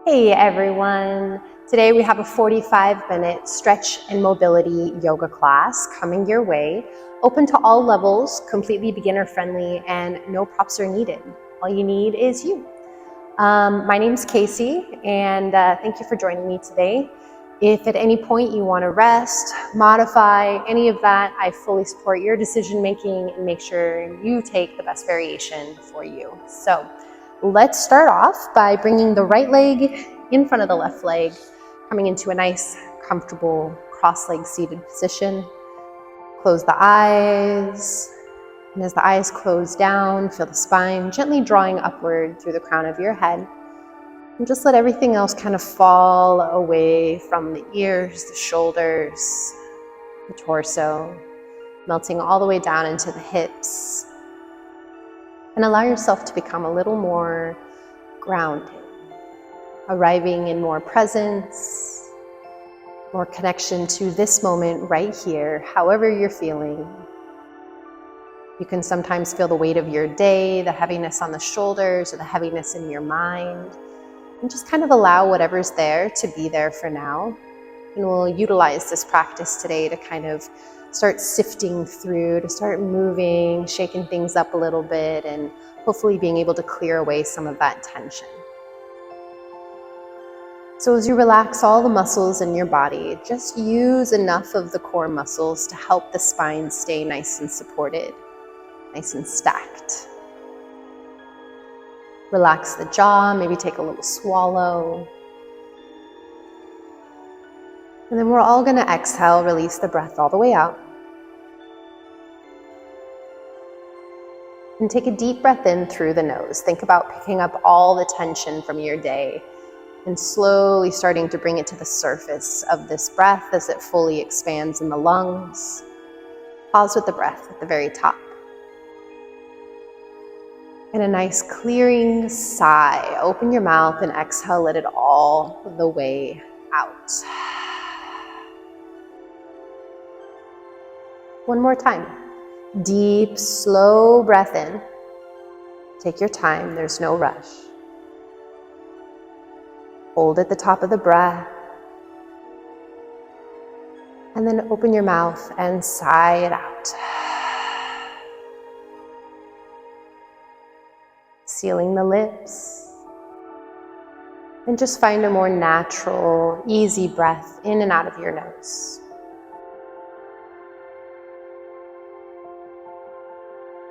Hey everyone! Today we have a 45-minute stretch and mobility yoga class coming your way, open to all levels, completely beginner friendly, and no props are needed. All you need is you. My name's Kaycie, and thank you for joining me today. If at any point you want to rest, modify, any of that, I fully support your decision making and make sure you take the best variation for you. So let's start off by bringing the right leg in front of the left leg, coming into a nice, comfortable cross-legged seated position. Close the eyes, and as the eyes close down, feel the spine gently drawing upward through the crown of your head. And just let everything else kind of fall away from the ears, the shoulders, the torso, melting all the way down into the hips. And allow yourself to become a little more grounded, arriving in more presence, more connection to this moment right here, however you're feeling. You can sometimes feel the weight of your day, the heaviness on the shoulders, or the heaviness in your mind. And just kind of allow whatever's there to be there for now. And we'll utilize this practice today to kind of start sifting through, to start moving, shaking things up a little bit, and hopefully being able to clear away some of that tension. So as you relax all the muscles in your body, just use enough of the core muscles to help the spine stay nice and supported, nice and stacked. Relax the jaw, maybe take a little swallow. And then we're all going to exhale, release the breath all the way out. And take a deep breath in through the nose. Think about picking up all the tension from your day and slowly starting to bring it to the surface of this breath as it fully expands in the lungs. Pause with the breath at the very top. And a nice clearing sigh. Open your mouth and exhale, let it all the way out. One more time. Deep, slow breath in. Take your time, there's no rush. Hold at the top of the breath. And then open your mouth and sigh it out. Sealing the lips. And just find a more natural, easy breath in and out of your nose.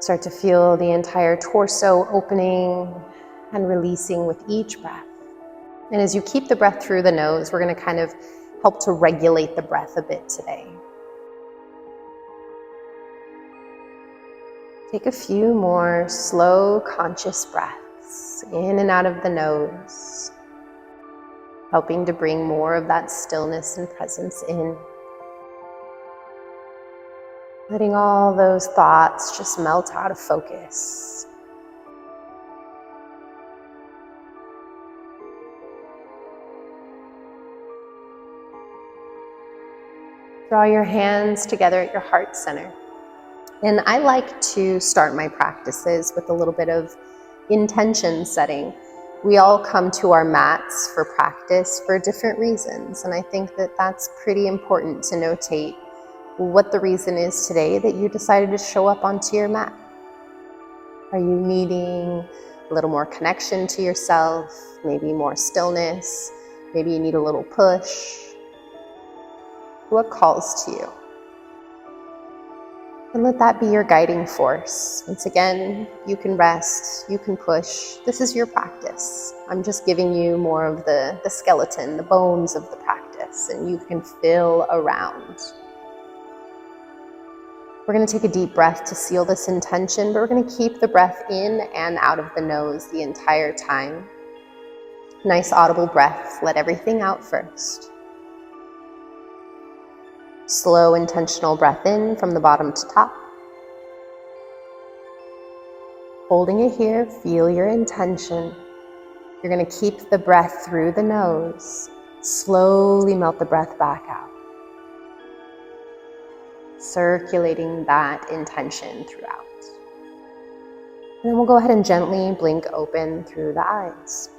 Start to feel the entire torso opening and releasing with each breath. And as you keep the breath through the nose, we're going to kind of help to regulate the breath a bit today. Take a few more slow, conscious breaths in and out of the nose, helping to bring more of that stillness and presence in. Letting all those thoughts just melt out of focus. Draw your hands together at your heart center. And I like to start my practices with a little bit of intention setting. We all come to our mats for practice for different reasons, and I think that that's pretty important to notate what the reason is today that you decided to show up onto your mat. Are you needing a little more connection to yourself, maybe more stillness, maybe you need a little push? What calls to you? And let that be your guiding force. Once again, you can rest, you can push. This is your practice. I'm just giving you more of the skeleton, the bones of the practice, and you can fill around. We're going to take a deep breath to seal this intention, but we're going to keep the breath in and out of the nose the entire time. Nice audible breath. Let everything out first. Slow, intentional breath in from the bottom to top. Holding it here, feel your intention. You're going to keep the breath through the nose. Slowly melt the breath back out. Circulating that intention throughout. And then we'll go ahead and gently blink open through the eyes.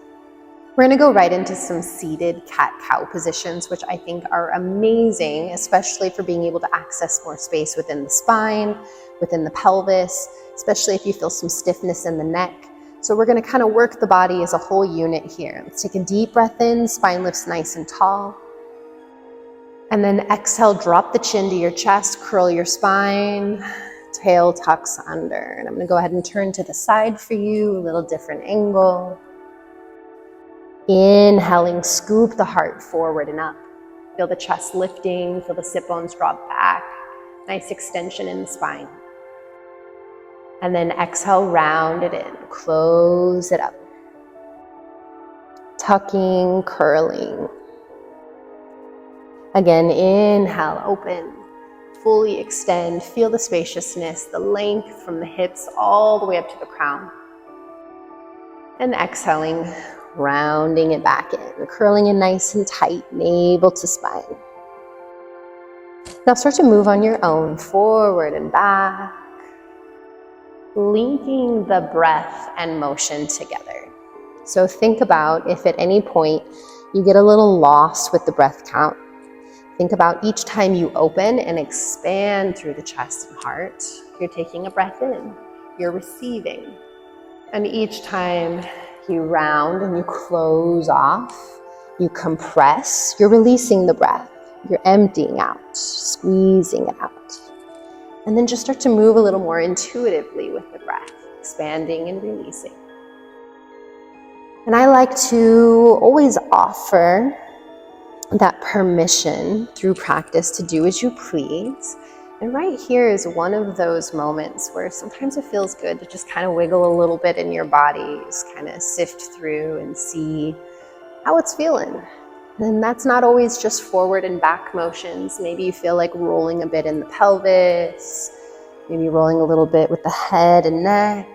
We're gonna go right into some seated cat-cow positions, which I think are amazing, especially for being able to access more space within the spine, within the pelvis, especially if you feel some stiffness in the neck. So we're gonna kind of work the body as a whole unit here. Let's take a deep breath in, spine lifts nice and tall. And then exhale, drop the chin to your chest, curl your spine, tail tucks under. And I'm gonna go ahead and turn to the side for you, a little different angle. Inhaling, scoop the heart forward and up. Feel the chest lifting, feel the sit bones drop back. Nice extension in the spine. And then exhale, round it in, close it up. Tucking, curling. Again, inhale, open, fully extend. Feel the spaciousness, the length from the hips all the way up to the crown. And exhaling, rounding it back in, curling in nice and tight, navel to spine. Now start to move on your own, forward and back, linking the breath and motion together. So think about if at any point you get a little lost with the breath count. Think about each time you open and expand through the chest and heart. You're taking a breath in, you're receiving. And each time you round and you close off, you compress, you're releasing the breath. You're emptying out, squeezing it out. And then just start to move a little more intuitively with the breath, expanding and releasing. And I like to always offer that permission through practice to do as you please. And right here is one of those moments where sometimes it feels good to just kind of wiggle a little bit in your body, just kind of sift through and see how it's feeling. And that's not always just forward and back motions. Maybe you feel like rolling a bit in the pelvis, maybe rolling a little bit with the head and neck,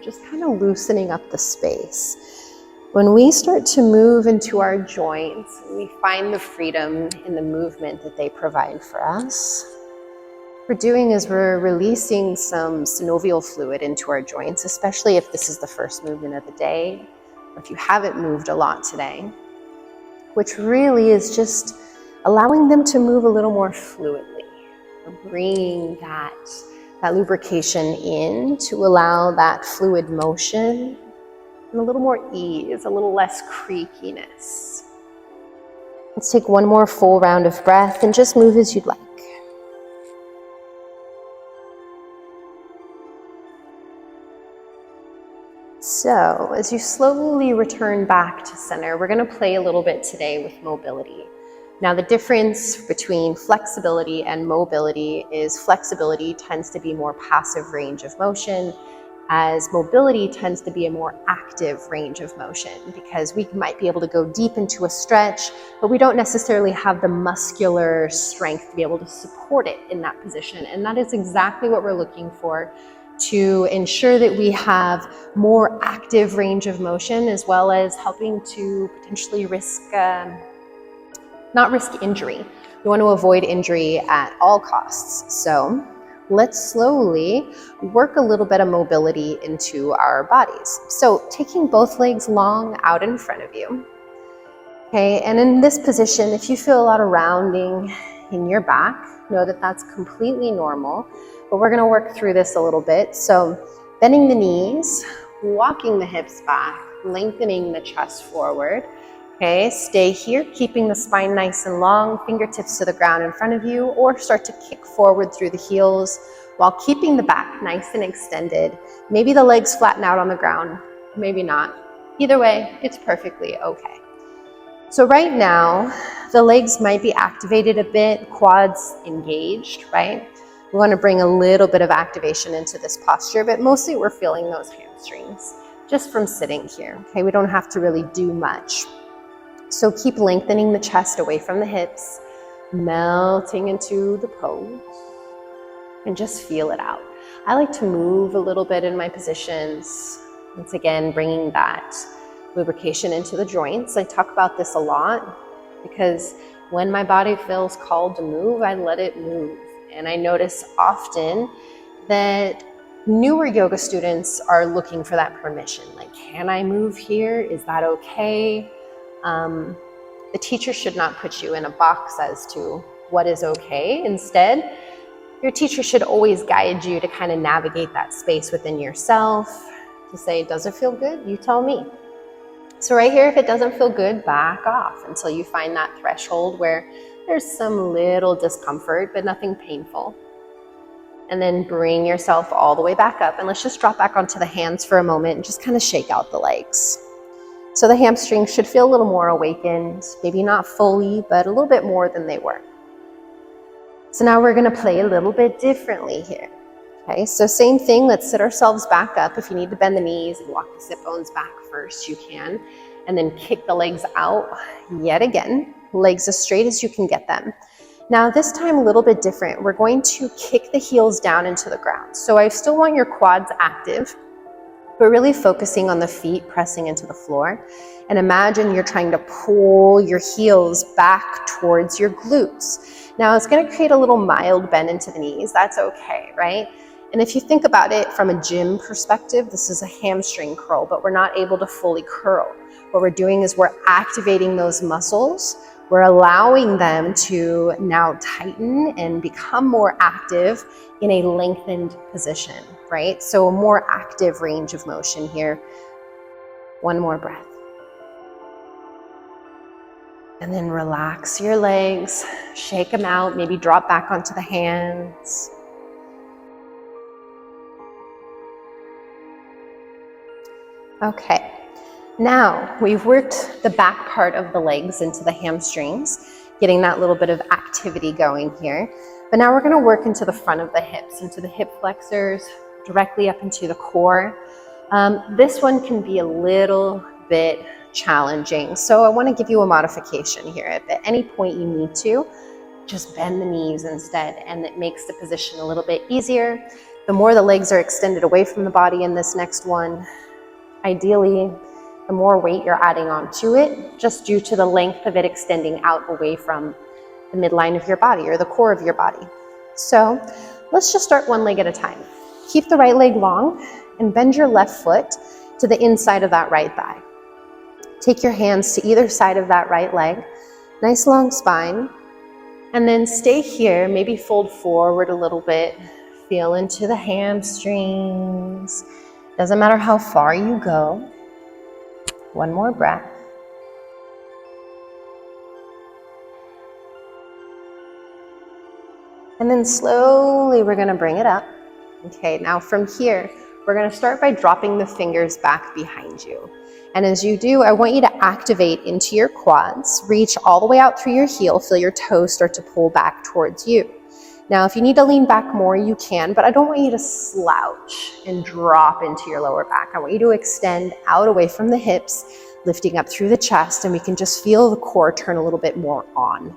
just kind of loosening up the space. When we start to move into our joints, we find the freedom in the movement that they provide for us. What we're doing is we're releasing some synovial fluid into our joints, especially if this is the first movement of the day, or if you haven't moved a lot today, which really is just allowing them to move a little more fluidly. We're bringing that lubrication in to allow that fluid motion and a little more ease, a little less creakiness. Let's take one more full round of breath and just move as you'd like. So as you slowly return back to center, we're going to play a little bit today with mobility. Now the difference between flexibility and mobility is flexibility tends to be more passive range of motion, as mobility tends to be a more active range of motion, because we might be able to go deep into a stretch, but we don't necessarily have the muscular strength to be able to support it in that position. And that is exactly what we're looking for, to ensure that we have more active range of motion, as well as helping to potentially not risk injury. We want to avoid injury at all costs. So let's slowly work a little bit of mobility into our bodies. So taking both legs long out in front of you. Okay, and in this position, if you feel a lot of rounding in your back, know that that's completely normal. But we're going to work through this a little bit. So bending the knees, walking the hips back, lengthening the chest forward. Okay, stay here, keeping the spine nice and long, fingertips to the ground in front of you, or start to kick forward through the heels while keeping the back nice and extended. Maybe the legs flatten out on the ground, maybe not. Either way, it's perfectly okay. So right now, the legs might be activated a bit, quads engaged, right? We want to bring a little bit of activation into this posture, but mostly we're feeling those hamstrings just from sitting here. Okay, we don't have to really do much. So keep lengthening the chest away from the hips, melting into the pose, and just feel it out. I like to move a little bit in my positions. Once again, bringing that lubrication into the joints. I talk about this a lot because when my body feels called to move, I let it move. And I notice often that Newer yoga students are looking for that permission. Like, can I move here? Is that okay? The teacher should not put you in a box as to what is okay. Instead, your teacher should always guide you to kind of navigate that space within yourself, to say, does it feel good? You tell me. So right here, if it doesn't feel good, back off until you find that threshold where there's some little discomfort, but nothing painful. And then bring yourself all the way back up, and let's just drop back onto the hands for a moment and just kind of shake out the legs. So the hamstrings should feel a little more awakened, maybe not fully, but a little bit more than they were. So now we're going to play a little bit differently here. Okay, so same thing, let's sit ourselves back up. If you need to bend the knees and walk the sit bones back first, you can. And then kick the legs out yet again, legs as straight as you can get them. Now this time a little bit different. We're going to kick the heels down into the ground. So I still want your quads active, but really focusing on the feet pressing into the floor. And imagine you're trying to pull your heels back towards your glutes. Now it's going to create a little mild bend into the knees. That's okay, right? And if you think about it from a gym perspective, this is a hamstring curl, but we're not able to fully curl. What we're doing is we're activating those muscles. We're allowing them to now tighten and become more active in a lengthened position, right? So a more active range of motion here. One more breath. And then relax your legs, shake them out, maybe drop back onto the hands. Okay, now we've worked the back part of the legs into the hamstrings, getting that little bit of activity going here. But now we're going to work into the front of the hips, into the hip flexors, directly up into the core. This one can be a little bit challenging, so I want to give you a modification here. If at any point you need to, just bend the knees instead, and it makes the position a little bit easier. The more the legs are extended away from the body in this next one, ideally, the more weight you're adding onto it, just due to the length of it extending out away from the midline of your body or the core of your body. So let's just start one leg at a time. Keep the right leg long and bend your left foot to the inside of that right thigh. Take your hands to either side of that right leg, nice long spine, and then stay here, maybe fold forward a little bit, feel into the hamstrings. Doesn't matter how far you go. One more breath. And then slowly we're going to bring it up. Okay, now from here, we're going to start by dropping the fingers back behind you. And as you do, I want you to activate into your quads, reach all the way out through your heel, feel your toes start to pull back towards you. Now, if you need to lean back more, you can, but I don't want you to slouch and drop into your lower back. I want you to extend out away from the hips, lifting up through the chest, and we can just feel the core turn a little bit more on.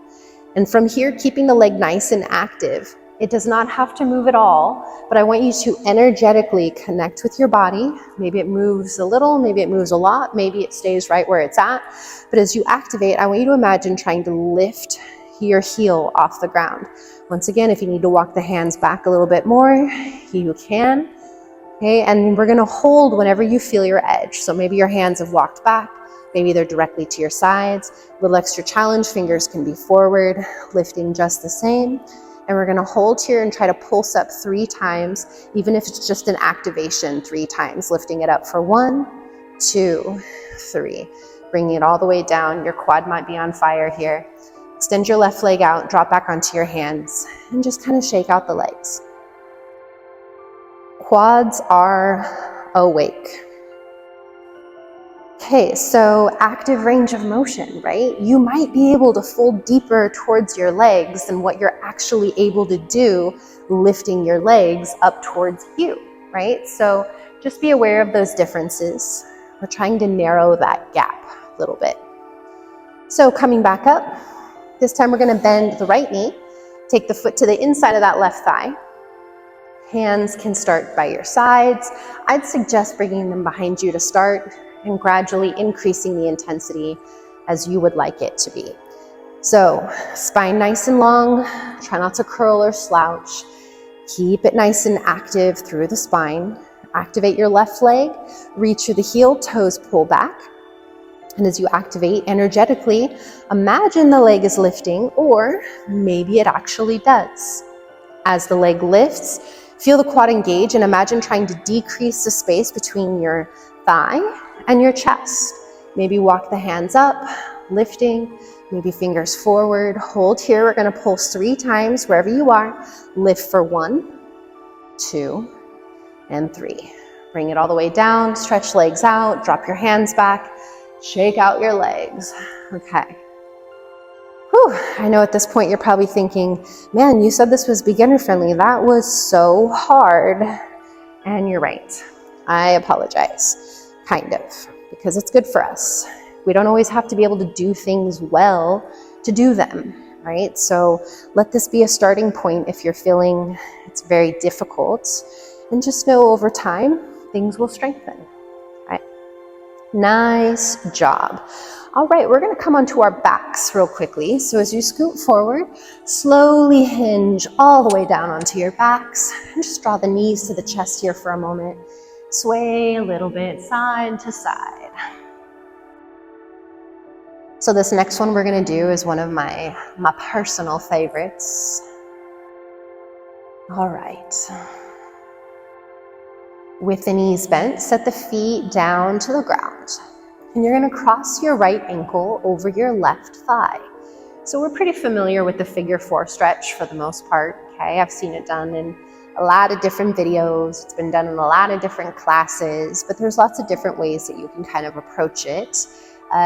And from here, keeping the leg nice and active. It does not have to move at all, but I want you to energetically connect with your body. Maybe it moves a little, maybe it moves a lot, maybe it stays right where it's at. But as you activate, I want you to imagine trying to lift your heel off the ground. Once again, if you need to walk the hands back a little bit more, you can. Okay, and we're gonna hold whenever you feel your edge. So maybe your hands have walked back, maybe they're directly to your sides. A little extra challenge, fingers can be forward, lifting just the same. And we're gonna hold here and try to pulse up 3 times, even if it's just an activation 3 times, lifting it up for 1, 2, 3. Bringing it all the way down. Your quad might be on fire here. Extend your left leg out, drop back onto your hands, and just kind of shake out the legs. Quads are awake. Okay, so active range of motion, right? You might be able to fold deeper towards your legs than what you're actually able to do lifting your legs up towards you, right? So just be aware of those differences. We're trying to narrow that gap a little bit. So coming back up, this time we're going to bend the right knee, take the foot to the inside of that left thigh. Hands can start by your sides. I'd suggest bringing them behind you to start and gradually increasing the intensity as you would like it to be. So spine nice and long, try not to curl or slouch. Keep it nice and active through the spine. Activate your left leg, reach through the heel, toes pull back. And as you activate energetically, imagine the leg is lifting, or maybe it actually does. As the leg lifts, feel the quad engage and imagine trying to decrease the space between your thigh and your chest. Maybe walk the hands up, lifting, maybe fingers forward. Hold here. We're going to pulse 3 times wherever you are. Lift for 1, 2, and 3. Bring it all the way down. Stretch legs out. Drop your hands back. Shake out your legs. Okay. Whew. I know at this point you're probably thinking, man, you said this was beginner friendly. That was so hard. And you're right. I apologize. Kind of. Because it's good for us. We don't always have to be able to do things well to do them, right? So let this be a starting point if you're feeling it's very difficult. And just know over time, things will strengthen. Right? Nice job. All right, we're gonna come onto our backs real quickly. So as you scoot forward, slowly hinge all the way down onto your backs. And just draw the knees to the chest here for a moment. Sway a little bit side to side. So this next one we're gonna do is one of my personal favorites. All right. With the knees bent, set the feet down to the ground. And you're gonna cross your right ankle over your left thigh. So we're pretty familiar with the figure 4 stretch for the most part, okay? I've seen it done in a lot of different videos. It's been done in a lot of different classes, but there's lots of different ways that you can kind of approach it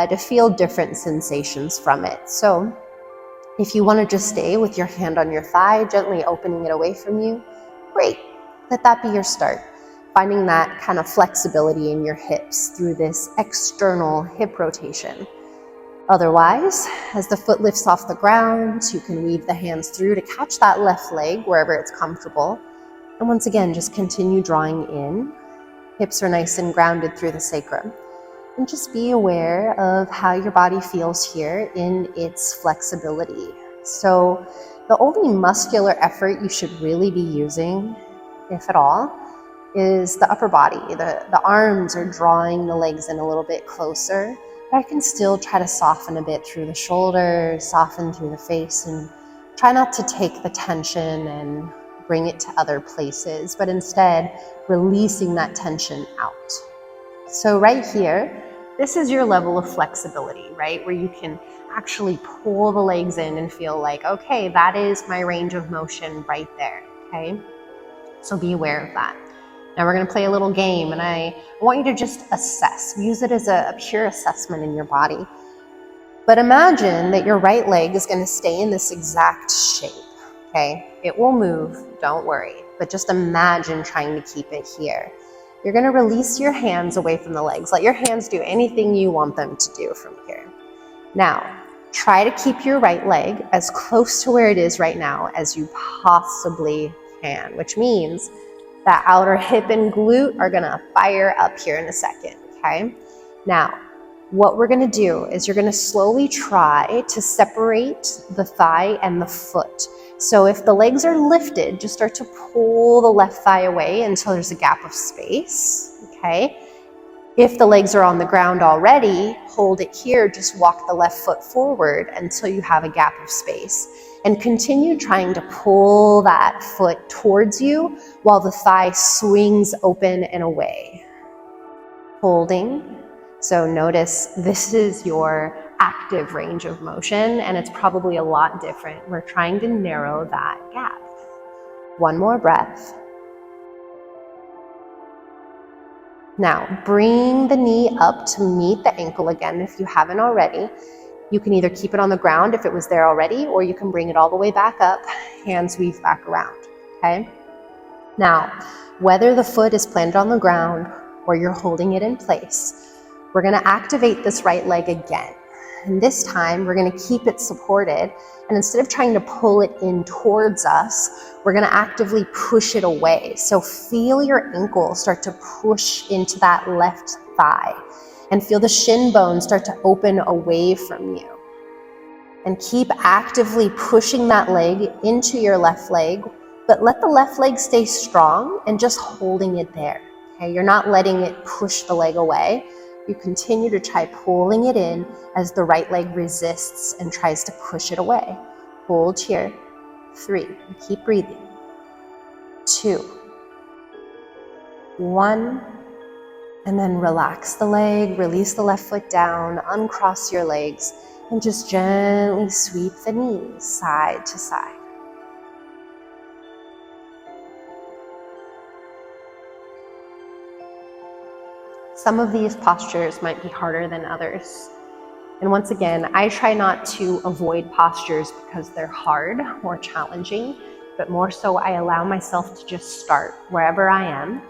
to feel different sensations from it. So if you want to just stay with your hand on your thigh, gently opening it away from you, great. Let that be your start. Finding that kind of flexibility in your hips through this external hip rotation. Otherwise, as the foot lifts off the ground, you can weave the hands through to catch that left leg wherever it's comfortable. And once again, just continue drawing in. Hips are nice and grounded through the sacrum. And just be aware of how your body feels here in its flexibility. So the only muscular effort you should really be using, if at all, is the upper body. The arms are drawing the legs in a little bit closer, but I can still try to soften a bit through the shoulders, soften through the face, and try not to take the tension and bring it to other places, but instead releasing that tension out. So right here, this is your level of flexibility, right? Where you can actually pull the legs in and feel like, okay, that is my range of motion right there, okay? So be aware of that. Now we're gonna play a little game, and I want you to just assess. Use it as a pure assessment in your body. But imagine that your right leg is gonna stay in this exact shape, okay? It will move, don't worry, but just imagine trying to keep it here. You're gonna release your hands away from the legs. Let your hands do anything you want them to do from here. Now, try to keep your right leg as close to where it is right now as you possibly can, which means that outer hip and glute are gonna fire up here in a second, okay? Now, what we're gonna do is you're gonna slowly try to separate the thigh and the foot. So if the legs are lifted, just start to pull the left thigh away until there's a gap of space, okay? If the legs are on the ground already, hold it here, just walk the left foot forward until you have a gap of space. And continue trying to pull that foot towards you while the thigh swings open and away. Holding. So notice this is your active range of motion, and it's probably a lot different. We're trying to narrow that gap. One more breath. Now, bring the knee up to meet the ankle again if you haven't already. You can either keep it on the ground if it was there already, or you can bring it all the way back up, hands weave back around, okay? Now, whether the foot is planted on the ground or you're holding it in place, we're gonna activate this right leg again. And this time, we're gonna keep it supported, and instead of trying to pull it in towards us, we're gonna actively push it away. So feel your ankle start to push into that left thigh, and feel the shin bone start to open away from you. And keep actively pushing that leg into your left leg, but let the left leg stay strong and just holding it there. Okay, you're not letting it push the leg away. You continue to try pulling it in as the right leg resists and tries to push it away. Hold here. 3, keep breathing. 2, 1, and then relax the leg, release the left foot down, uncross your legs, and just gently sweep the knees side to side. Some of these postures might be harder than others. And once again, I try not to avoid postures because they're hard or challenging, but more so I allow myself to just start wherever I am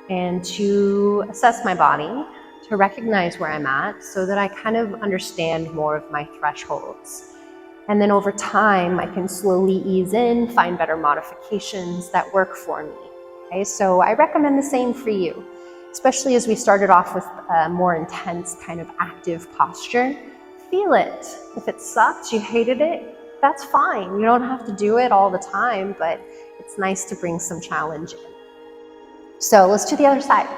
and to assess my body, to recognize where I'm at so that I kind of understand more of my thresholds. And then over time, I can slowly ease in, find better modifications that work for me. Okay, so I recommend the same for you, especially as we started off with a more intense kind of active posture. Feel it. If it sucked, you hated it, that's fine. You don't have to do it all the time, but it's nice to bring some challenge in. So let's do the other side.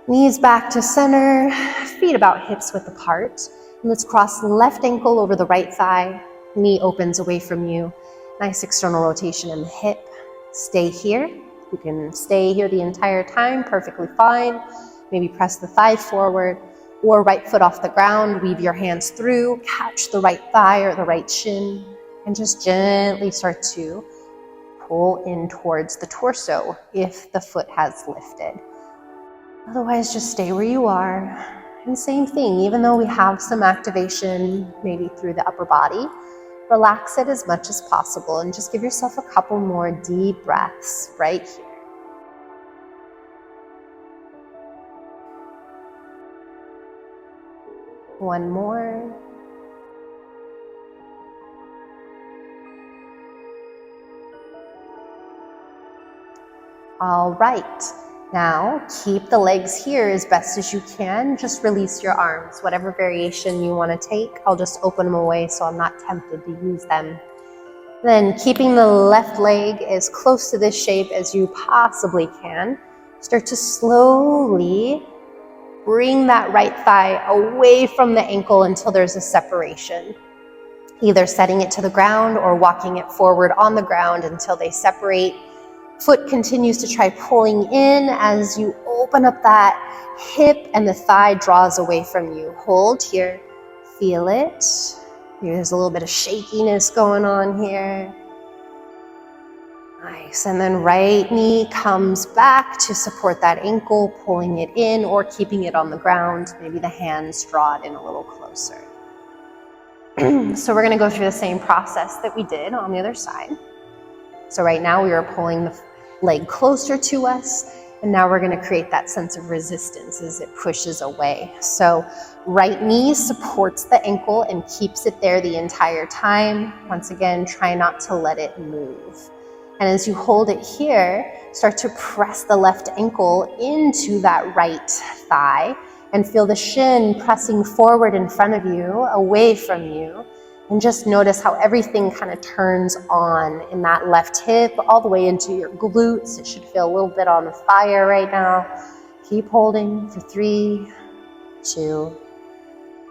Knees back to center, feet about hips width apart. And let's cross left ankle over the right thigh. Knee opens away from you. Nice external rotation in the hip. Stay here. You can stay here the entire time, perfectly fine. Maybe press the thigh forward or right foot off the ground. Weave your hands through, catch the right thigh or the right shin, and just gently start to pull in towards the torso if the foot has lifted. Otherwise, just stay where you are. And same thing, even though we have some activation, maybe through the upper body, relax it as much as possible and just give yourself a couple more deep breaths right here. One more. All right, now keep the legs here as best as you can. Just release your arms, whatever variation you want to take. I'll just open them away so I'm not tempted to use them. Then keeping the left leg as close to this shape as you possibly can, start to slowly bring that right thigh away from the ankle until there's a separation. Either setting it to the ground or walking it forward on the ground until they separate. Foot continues to try pulling in as you open up that hip and the thigh draws away from you. Hold here, feel it. There's a little bit of shakiness going on here. Nice, and then right knee comes back to support that ankle, pulling it in or keeping it on the ground. Maybe the hands draw it in a little closer. So we're gonna go through the same process that we did on the other side. So right now we are pulling the leg closer to us, and now we're going to create that sense of resistance as it pushes away. So right knee supports the ankle and keeps it there the entire time. Once again, try not to let it move. And as you hold it here, start to press the left ankle into that right thigh and feel the shin pressing forward in front of you, away from you. And just notice how everything kind of turns on in that left hip, all the way into your glutes. It should feel a little bit on fire right now. Keep holding for 3, 2,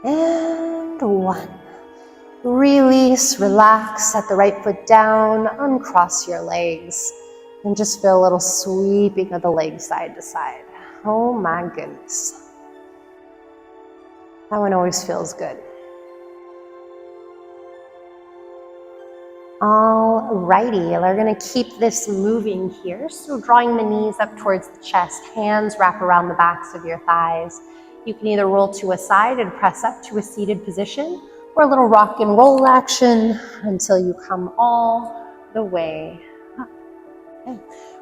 and 1. Release, relax, set the right foot down, uncross your legs, and just feel a little sweeping of the legs side to side. Oh my goodness. That one always feels good. Alrighty, we're gonna keep this moving here. So drawing the knees up towards the chest, hands wrap around the backs of your thighs. You can either roll to a side and press up to a seated position, or a little rock and roll action until you come all the way up. Okay.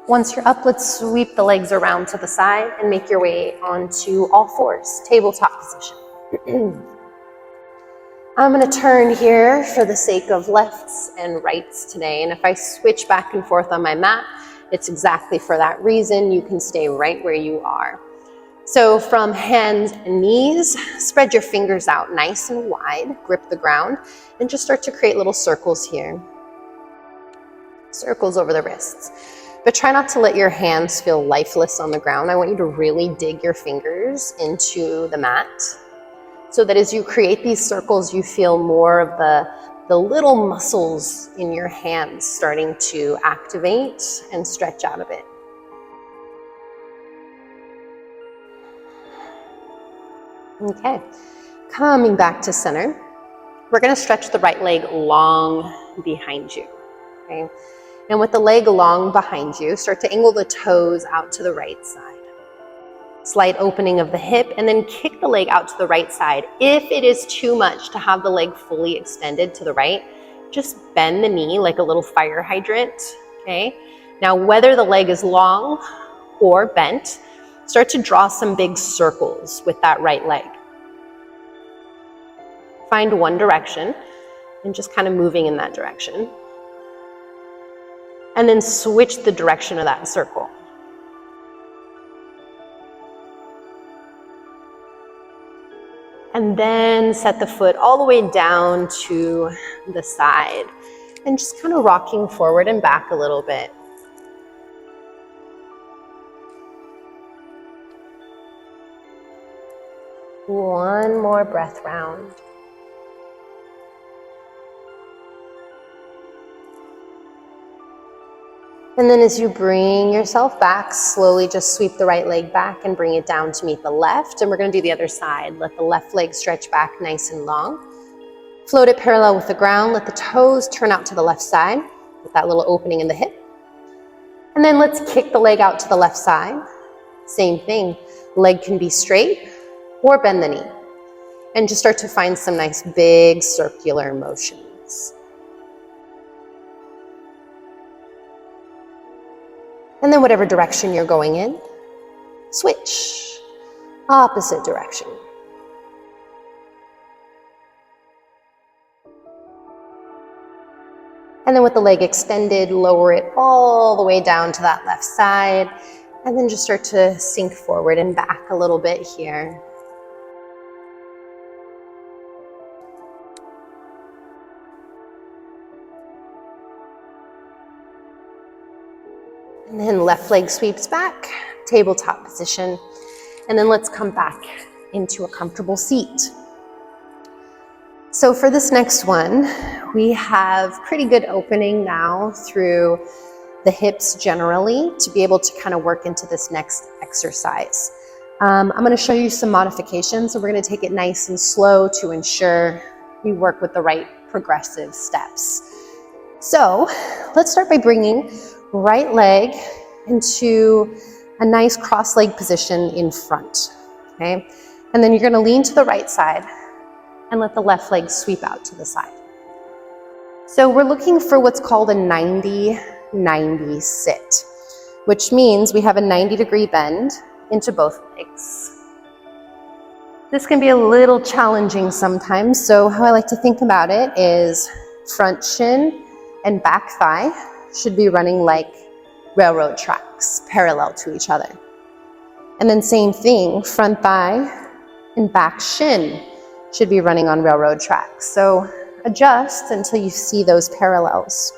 Once you're up, let's sweep the legs around to the side and make your way onto all fours, tabletop position. I'm going to turn here for the sake of lefts and rights today. And if I switch back and forth on my mat, it's exactly for that reason. You can stay right where you are. So from hands and knees, spread your fingers out nice and wide, grip the ground, and just start to create little circles here. Circles over the wrists. But try not to let your hands feel lifeless on the ground. I want you to really dig your fingers into the mat so that as you create these circles, you feel more of the little muscles in your hands starting to activate and stretch out a bit. Okay, coming back to center. We're going to stretch the right leg long behind you, okay? And with the leg long behind you, start to angle the toes out to the right side. Slight opening of the hip, and then kick the leg out to the right side. If it is too much to have the leg fully extended to the right, just bend the knee like a little fire hydrant, okay? Now, whether the leg is long or bent, start to draw some big circles with that right leg. Find one direction and just kind of moving in that direction. And then switch the direction of that circle. And then set the foot all the way down to the side and just kind of rocking forward and back a little bit. One more breath round. And then as you bring yourself back, slowly just sweep the right leg back and bring it down to meet the left. And we're going to do the other side. Let the left leg stretch back nice and long. Float it parallel with the ground. Let the toes turn out to the left side with that little opening in the hip. And then let's kick the leg out to the left side. Same thing. Leg can be straight or bend the knee. And just start to find some nice big circular motions. And then whatever direction you're going in, switch, opposite direction. And then with the leg extended, lower it all the way down to that left side. And then just start to sink forward and back a little bit here. And then left leg sweeps back, tabletop position. And then let's come back into a comfortable seat. So for this next one, we have pretty good opening now through the hips generally to be able to kind of work into this next exercise. I'm going to show you some modifications. So we're going to take it nice and slow to ensure we work with the right progressive steps. So let's start by bringing right leg into a nice cross leg position in front, okay? And then you're going to lean to the right side and let the left leg sweep out to the side. So we're looking for what's called a 90-90 sit, which means we have a 90-degree bend into both legs. This can be a little challenging sometimes, so how I like to think about it is front shin and back thigh should be running like railroad tracks, parallel to each other. And then same thing, front thigh and back shin should be running on railroad tracks. So adjust until you see those parallels.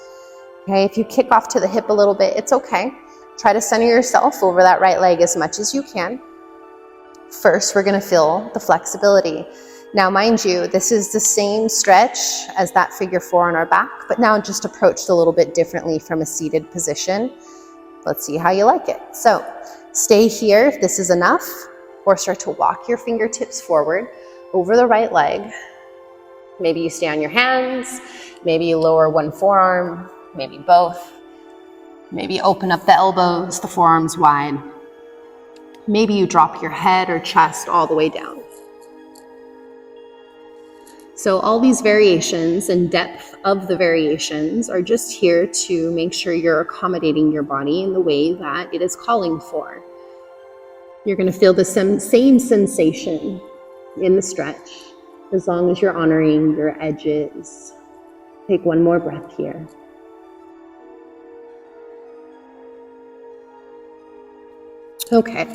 Okay, if you kick off to the hip a little bit, it's okay. Try to center yourself over that right leg as much as you can. First, we're going to feel the flexibility. Now, mind you, this is the same stretch as that figure 4 on our back, but now just approached a little bit differently from a seated position. Let's see how you like it. So stay here if this is enough, or start to walk your fingertips forward over the right leg. Maybe you stay on your hands, maybe you lower one forearm, maybe both. Maybe open up the elbows, the forearms wide. Maybe you drop your head or chest all the way down. So all these variations and depth of the variations are just here to make sure you're accommodating your body in the way that it is calling for. You're going to feel the same sensation in the stretch as long as you're honoring your edges. Take one more breath here. Okay.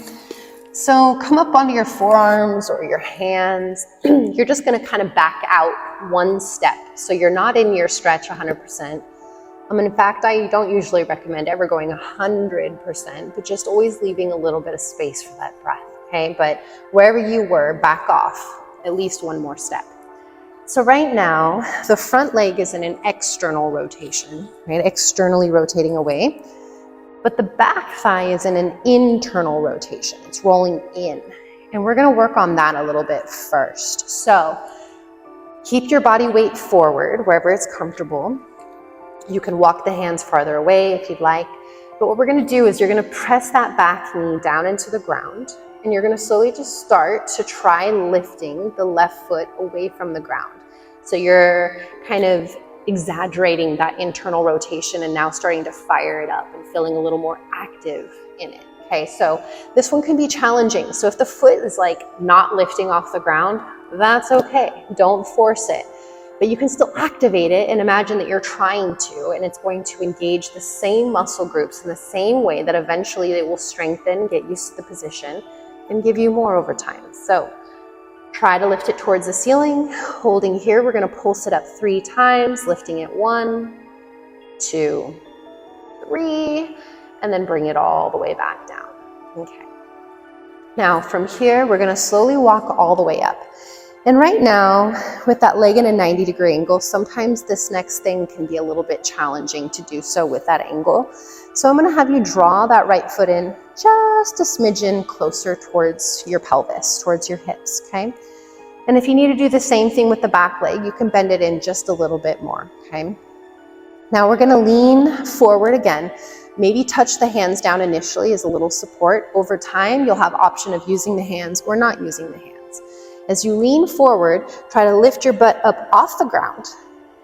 So come up onto your forearms or your hands. You're just going to kind of back out one step. So you're not in your stretch 100%. In fact, I don't usually recommend ever going 100%, but just always leaving a little bit of space for that breath, okay? But wherever you were, back off at least one more step. So right now, the front leg is in an external rotation, right? Externally rotating away. But the back thigh is in an internal rotation. It's rolling in. And we're gonna work on that a little bit first. So keep your body weight forward wherever it's comfortable. You can walk the hands farther away if you'd like. But what we're gonna do is you're gonna press that back knee down into the ground, and you're gonna slowly just start to try lifting the left foot away from the ground. So you're kind of exaggerating that internal rotation and now starting to fire it up and feeling a little more active in it. Okay, so this one can be challenging. So if the foot is like not lifting off the ground, that's okay. Don't force it. But you can still activate it and imagine that you're trying to, and it's going to engage the same muscle groups in the same way that eventually they will strengthen, get used to the position, and give you more over time. So try to lift it towards the ceiling. Holding here, we're gonna pulse it up 3 times, lifting it 1, 2, 3, and then bring it all the way back down. Okay. Now from here, we're gonna slowly walk all the way up. And right now, with that leg in a 90-degree angle, sometimes this next thing can be a little bit challenging to do so with that angle. So I'm gonna have you draw that right foot in just a smidgen closer towards your pelvis, towards your hips, okay? And if you need to do the same thing with the back leg, you can bend it in just a little bit more, okay? Now we're gonna lean forward again. Maybe touch the hands down initially as a little support. Over time, you'll have option of using the hands or not using the hands. As you lean forward, try to lift your butt up off the ground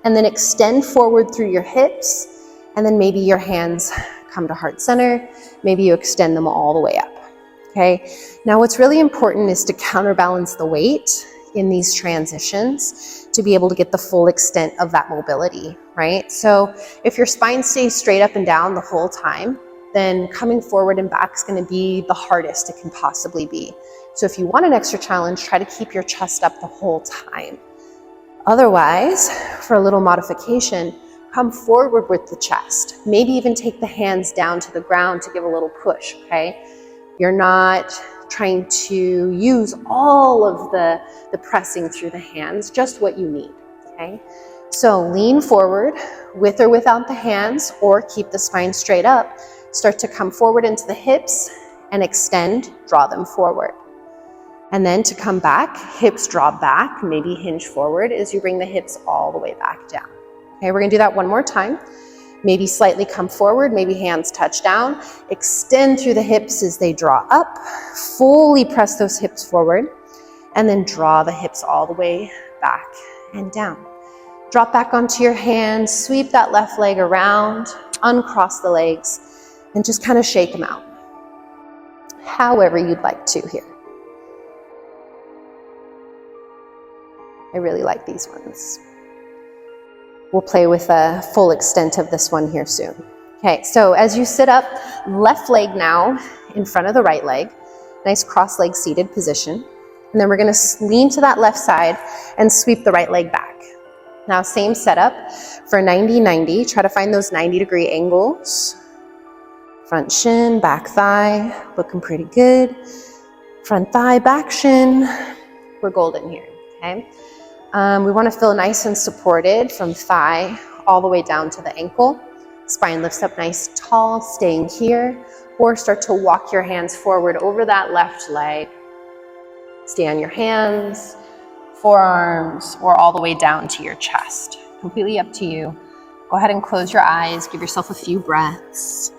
and then extend forward through your hips, and then maybe your hands come to heart center. Maybe you extend them all the way up, okay? Now what's really important is to counterbalance the weight in these transitions to be able to get the full extent of that mobility, right? So if your spine stays straight up and down the whole time, then coming forward and back is gonna be the hardest it can possibly be. So if you want an extra challenge, try to keep your chest up the whole time. Otherwise, for a little modification, come forward with the chest. Maybe even take the hands down to the ground to give a little push, okay? You're not trying to use all of the pressing through the hands, just what you need, okay? So lean forward with or without the hands, or keep the spine straight up. Start to come forward into the hips and extend, draw them forward. And then to come back, hips draw back, maybe hinge forward as you bring the hips all the way back down. Okay, we're gonna do that one more time. Maybe slightly come forward, maybe hands touch down. Extend through the hips as they draw up. Fully press those hips forward, and then draw the hips all the way back and down. Drop back onto your hands, sweep that left leg around, uncross the legs, and just kind of shake them out. However you'd like to here. I really like these ones. We'll play with a full extent of this one here soon. Okay, so as you sit up, left leg now in front of the right leg, nice cross-leg seated position. And then we're gonna lean to that left side and sweep the right leg back. Now same setup for 90-90, try to find those 90-degree angles. Front shin, back thigh, looking pretty good. Front thigh, back shin, we're golden here, okay? We want to feel nice and supported from thigh all the way down to the ankle. Spine lifts up nice, tall, staying here, or start to walk your hands forward over that left leg. Stay on your hands, forearms, or all the way down to your chest. Completely up to you. Go ahead and close your eyes, give yourself a few breaths.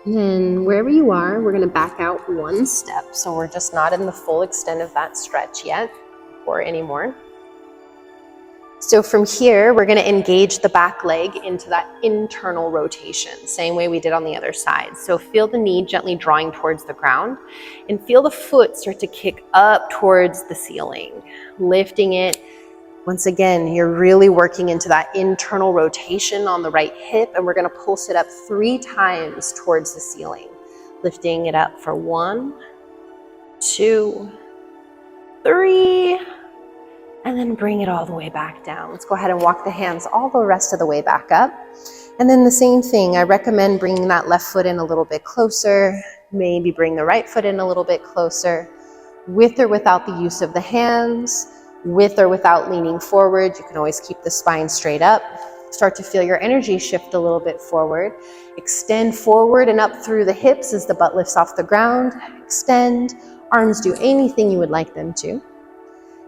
And wherever you are, we're gonna back out one step. So we're just not in the full extent of that stretch yet or anymore. So from here, we're gonna engage the back leg into that internal rotation, same way we did on the other side. So feel the knee gently drawing towards the ground and feel the foot start to kick up towards the ceiling, lifting it Once again, you're really working into that internal rotation on the right hip, and we're gonna pulse it up 3 times towards the ceiling. Lifting it up for 1, 2, 3, and then bring it all the way back down. Let's go ahead and walk the hands all the rest of the way back up. And then the same thing, I recommend bringing that left foot in a little bit closer, maybe bring the right foot in a little bit closer, with or without the use of the hands, with or without leaning forward. You can always keep the spine straight up. Start to feel your energy shift a little bit forward. Extend forward and up through the hips as the butt lifts off the ground. Extend, arms do anything you would like them to.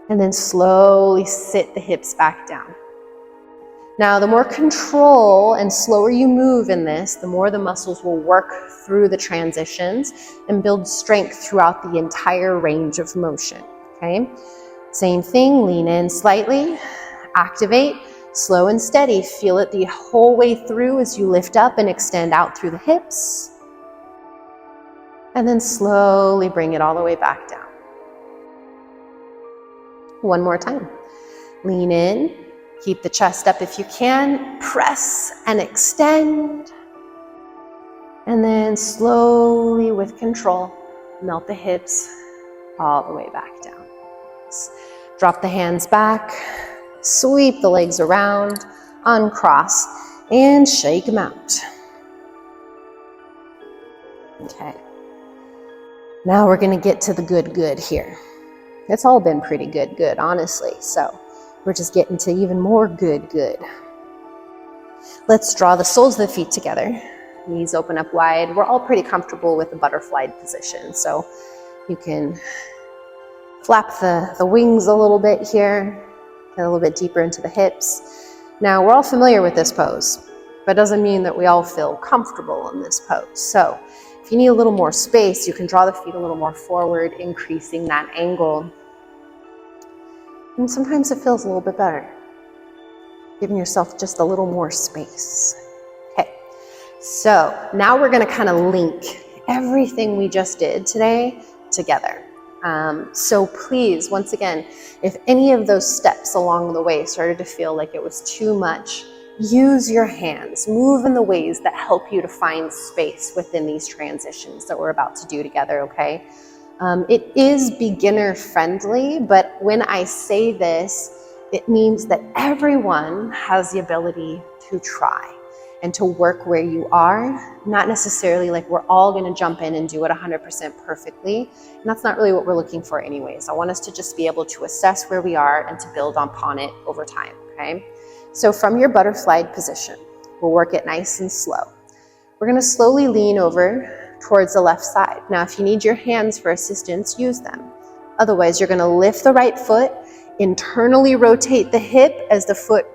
And then slowly sit the hips back down. Now, the more control and slower you move in this, the more the muscles will work through the transitions and build strength throughout the entire range of motion, okay? Same thing, lean in slightly, activate, slow and steady. Feel it the whole way through as you lift up and extend out through the hips. And then slowly bring it all the way back down. One more time. Lean in, keep the chest up if you can, press and extend. And then slowly with control, melt the hips all the way back down. Drop the hands back, sweep the legs around, uncross, and shake them out. Okay. Now we're gonna get to the good here. It's all been pretty good, honestly. So we're just getting to even more good. Let's draw the soles of the feet together. Knees open up wide. We're all pretty comfortable with the butterfly position. So you can flap the wings a little bit here, get a little bit deeper into the hips. Now we're all familiar with this pose, but it doesn't mean that we all feel comfortable in this pose. So if you need a little more space, you can draw the feet a little more forward, increasing that angle. And sometimes it feels a little bit better, giving yourself just a little more space. Okay, so now we're gonna kind of link everything we just did today together. So please, once again, if any of those steps along the way started to feel like it was too much, use your hands, move in the ways that help you to find space within these transitions that we're about to do together, okay? It is beginner friendly, but when I say this, it means that everyone has the ability to try and to work where you are, not necessarily like we're all gonna jump in and do it 100% perfectly. And that's not really what we're looking for anyways. I want us to just be able to assess where we are and to build upon it over time, okay? So from your butterfly position, we'll work it nice and slow. We're gonna slowly lean over towards the left side. Now, if you need your hands for assistance, use them. Otherwise, you're gonna lift the right foot, internally rotate the hip as the foot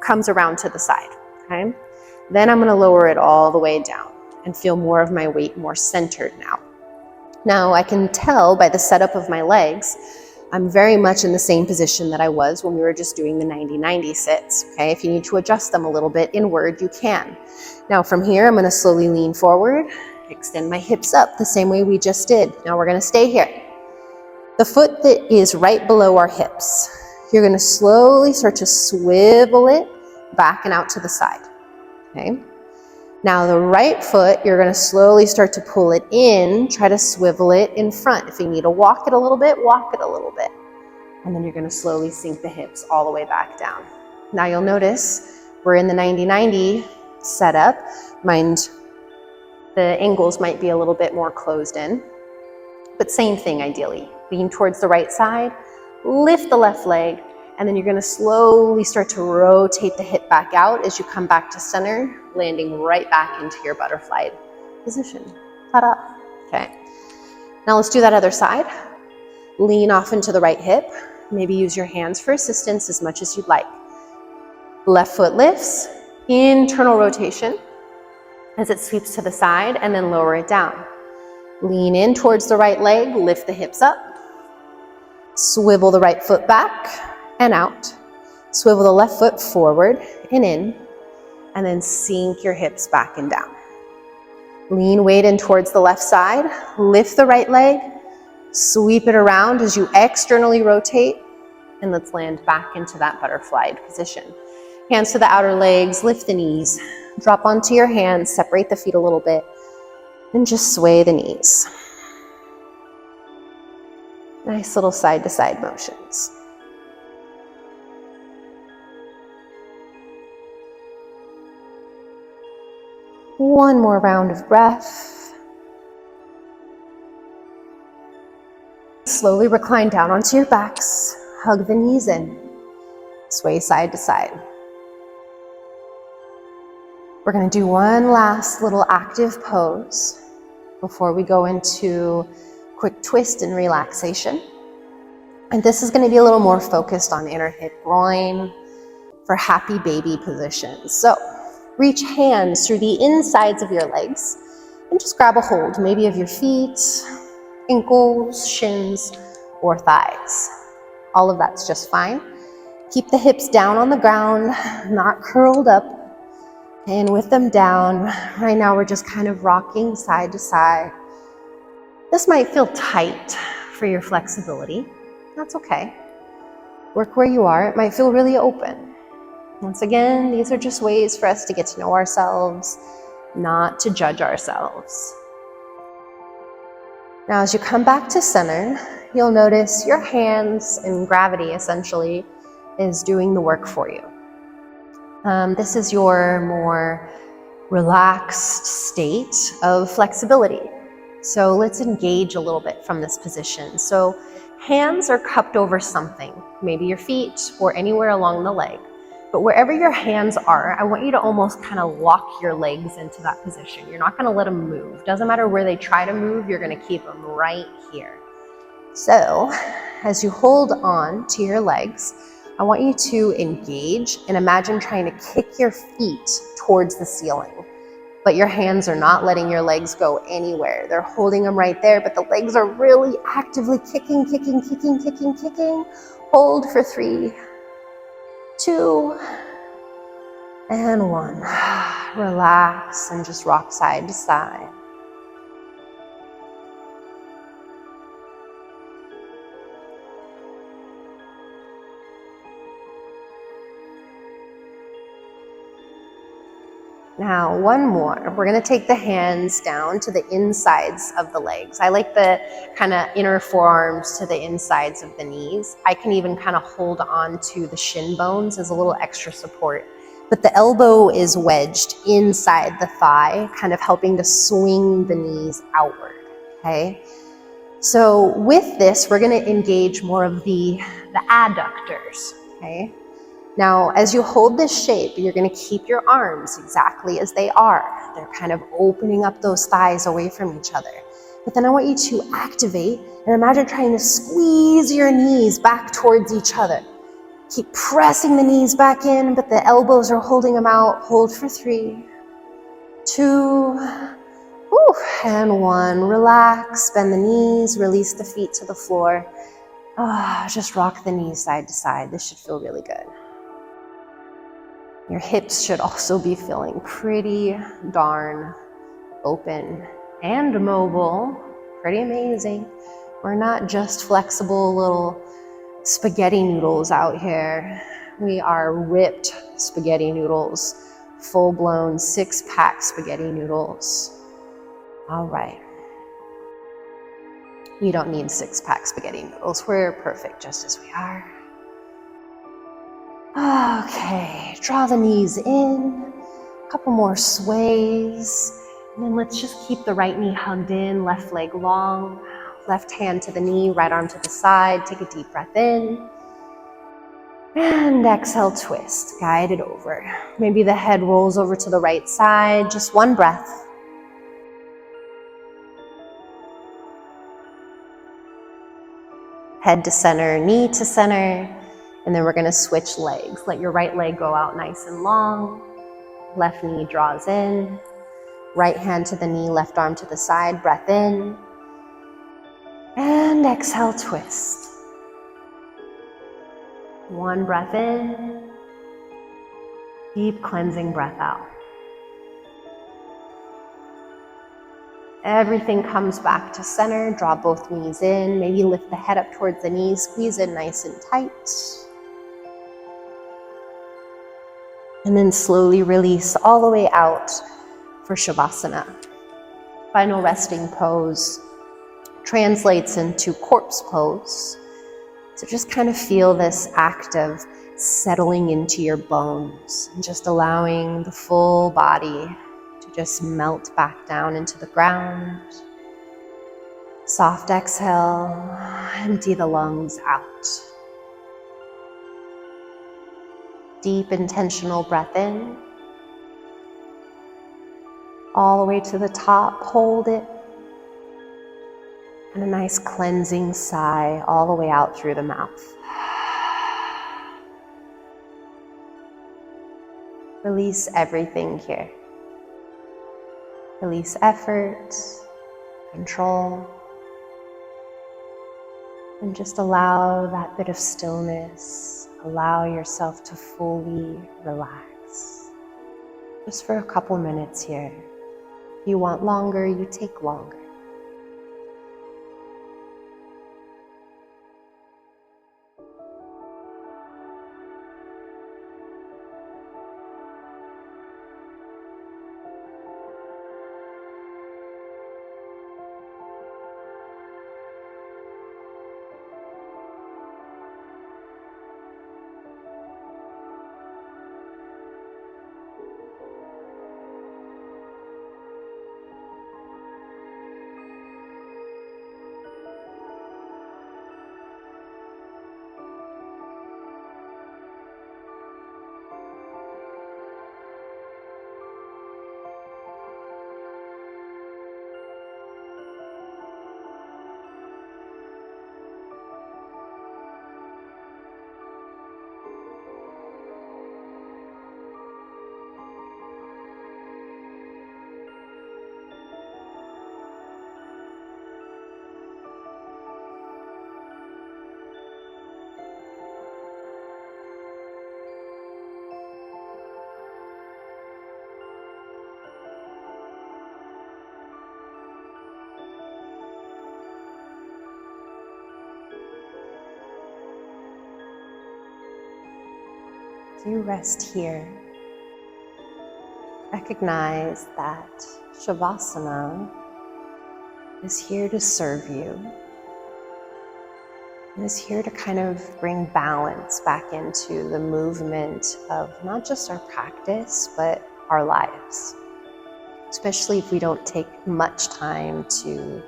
comes around to the side, okay? Then I'm gonna lower it all the way down and feel more of my weight more centered now. Now, I can tell by the setup of my legs, I'm very much in the same position that I was when we were just doing the 90-90 sits, okay? If you need to adjust them a little bit inward, you can. Now from here, I'm gonna slowly lean forward, extend my hips up the same way we just did. Now we're gonna stay here. The foot that is right below our hips, you're gonna slowly start to swivel it back and out to the side, okay? Now the right foot, you're gonna slowly start to pull it in, try to swivel it in front. If you need to walk it a little bit, walk it a little bit. And then you're gonna slowly sink the hips all the way back down. Now you'll notice we're in the 90-90 setup. Mind, the angles might be a little bit more closed in, but same thing ideally. Lean towards the right side, lift the left leg, and then you're gonna slowly start to rotate the hip back out as you come back to center, landing right back into your butterfly position. Ta-da, okay. Now let's do that other side. Lean off into the right hip. Maybe use your hands for assistance as much as you'd like. Left foot lifts, internal rotation as it sweeps to the side, and then lower it down. Lean in towards the right leg, lift the hips up. Swivel the right foot back and out. Swivel the left foot forward and in, and then sink your hips back and down. Lean weight in towards the left side, lift the right leg, sweep it around as you externally rotate, And let's land back into that butterfly position. Hands to the outer legs, lift the knees. Drop onto your hands, separate the feet a little bit, and just sway the knees. Nice little side to side motions. One more round of breath. Slowly recline down onto your backs. Hug the knees in. Sway side to side. We're going to do one last little active pose before we go into quick twist and relaxation. And this is going to be a little more focused on inner hip groin for happy baby position. So reach hands through the insides of your legs and just grab a hold, maybe of your feet, ankles, shins, or thighs. All of that's just fine. Keep the hips down on the ground, not curled up. And with them down, right now we're just kind of rocking side to side. This might feel tight for your flexibility. That's okay. Work where you are. It might feel really open. Once again, these are just ways for us to get to know ourselves, not to judge ourselves. Now, as you come back to center, you'll notice your hands and gravity essentially is doing the work for you. This is your more relaxed state of flexibility. So let's engage a little bit from this position. So hands are cupped over something, maybe your feet or anywhere along the leg. But wherever your hands are, I want you to almost kind of lock your legs into that position. You're not going to let them move. Doesn't matter where they try to move, you're going to keep them right here. So as you hold on to your legs, I want you to engage and imagine trying to kick your feet towards the ceiling. But your hands are not letting your legs go anywhere. They're holding them right there, but the legs are really actively kicking, kicking, kicking, kicking, kicking. Hold for 3, 2, and 1. Relax and just rock side to side. Now, one more. We're going to take the hands down to the insides of the legs. I like the kind of inner forearms to the insides of the knees. I can even kind of hold on to the shin bones as a little extra support. But the elbow is wedged inside the thigh, kind of helping to swing the knees outward, okay? So with this, we're going to engage more of the adductors, okay? Now, as you hold this shape, you're going to keep your arms exactly as they are. They're kind of opening up those thighs away from each other. But then I want you to activate and imagine trying to squeeze your knees back towards each other. Keep pressing the knees back in, but the elbows are holding them out. Hold for 3, 2, and 1. Relax, bend the knees, release the feet to the floor. Just rock the knees side to side. This should feel really good. Your hips should also be feeling pretty darn open and mobile. Pretty amazing. We're not just flexible little spaghetti noodles out here. We are ripped spaghetti noodles, full-blown 6-pack spaghetti noodles. All right. You don't need 6-pack spaghetti noodles. We're perfect just as we are. Okay, draw the knees in, a couple more sways, and then let's just keep the right knee hugged in, left leg long, left hand to the knee, right arm to the side. Take a deep breath in, and exhale, twist, guide it over. Maybe the head rolls over to the right side, just one breath. Head to center, knee to center. And then we're going to switch legs. Let your right leg go out nice and long. Left knee draws in. Right hand to the knee, left arm to the side. Breath in. And exhale, twist. One breath in. Deep cleansing breath out. Everything comes back to center. Draw both knees in. Maybe lift the head up towards the knees. Squeeze in nice and tight. And then slowly release all the way out for Shavasana. Final resting pose translates into corpse pose. So just kind of feel this act of settling into your bones and just allowing the full body to just melt back down into the ground. Soft exhale, empty the lungs out. Deep intentional breath in. All the way to the top, hold it. And a nice cleansing sigh all the way out through the mouth. Release everything here. Release effort, control, and just allow that bit of stillness. Allow yourself to fully relax. Just for a couple minutes here. If you want longer, you take longer. As you rest here, recognize that Shavasana is here to serve you. And is here to kind of bring balance back into the movement of not just our practice, but our lives. Especially if we don't take much time to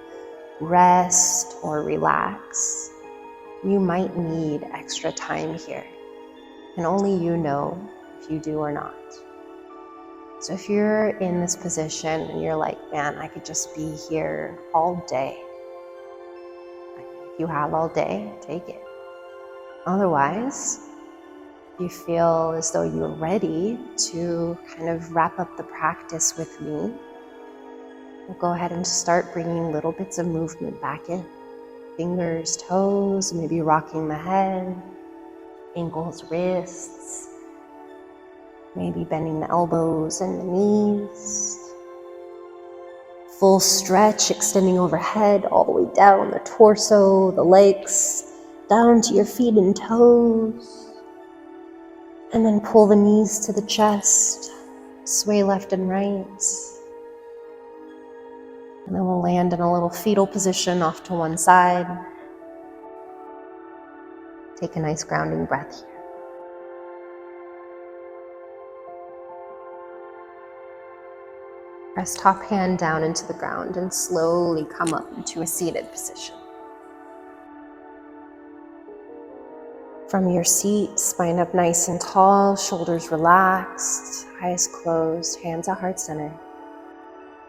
rest or relax, you might need extra time here. And only you know if you do or not. So if you're in this position and you're like, man, I could just be here all day. If you have all day, take it. Otherwise, if you feel as though you're ready to kind of wrap up the practice with me, we'll go ahead and start bringing little bits of movement back in. Fingers, toes, maybe rocking the head. Ankles, wrists, maybe bending the elbows and the knees. Full stretch, extending overhead all the way down the torso, the legs, down to your feet and toes. And then pull the knees to the chest, sway left and right. And then we'll land in a little fetal position off to one side. Take a nice grounding breath here. Press top hand down into the ground and slowly come up into a seated position. From your seat, spine up nice and tall, shoulders relaxed, eyes closed, hands at heart center.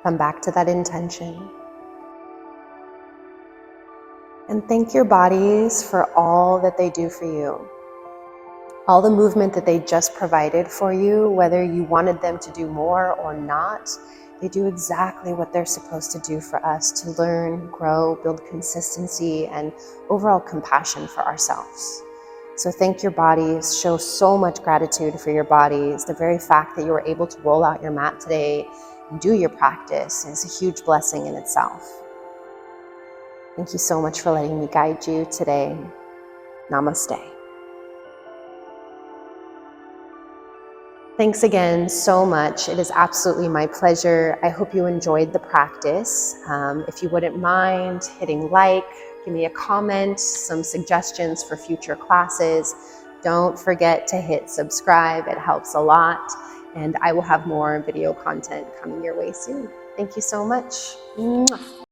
Come back to that intention. And thank your bodies for all that they do for you. All the movement that they just provided for you, whether you wanted them to do more or not, they do exactly what they're supposed to do for us to learn, grow, build consistency, and overall compassion for ourselves. So thank your bodies, show so much gratitude for your bodies. The very fact that you were able to roll out your mat today and do your practice is a huge blessing in itself. Thank you so much for letting me guide you today. Namaste. Thanks again so much. It is absolutely my pleasure. I hope you enjoyed the practice. If you wouldn't mind hitting like, give me a comment, some suggestions for future classes. Don't forget to hit subscribe. It helps a lot. And I will have more video content coming your way soon. Thank you so much. Mwah.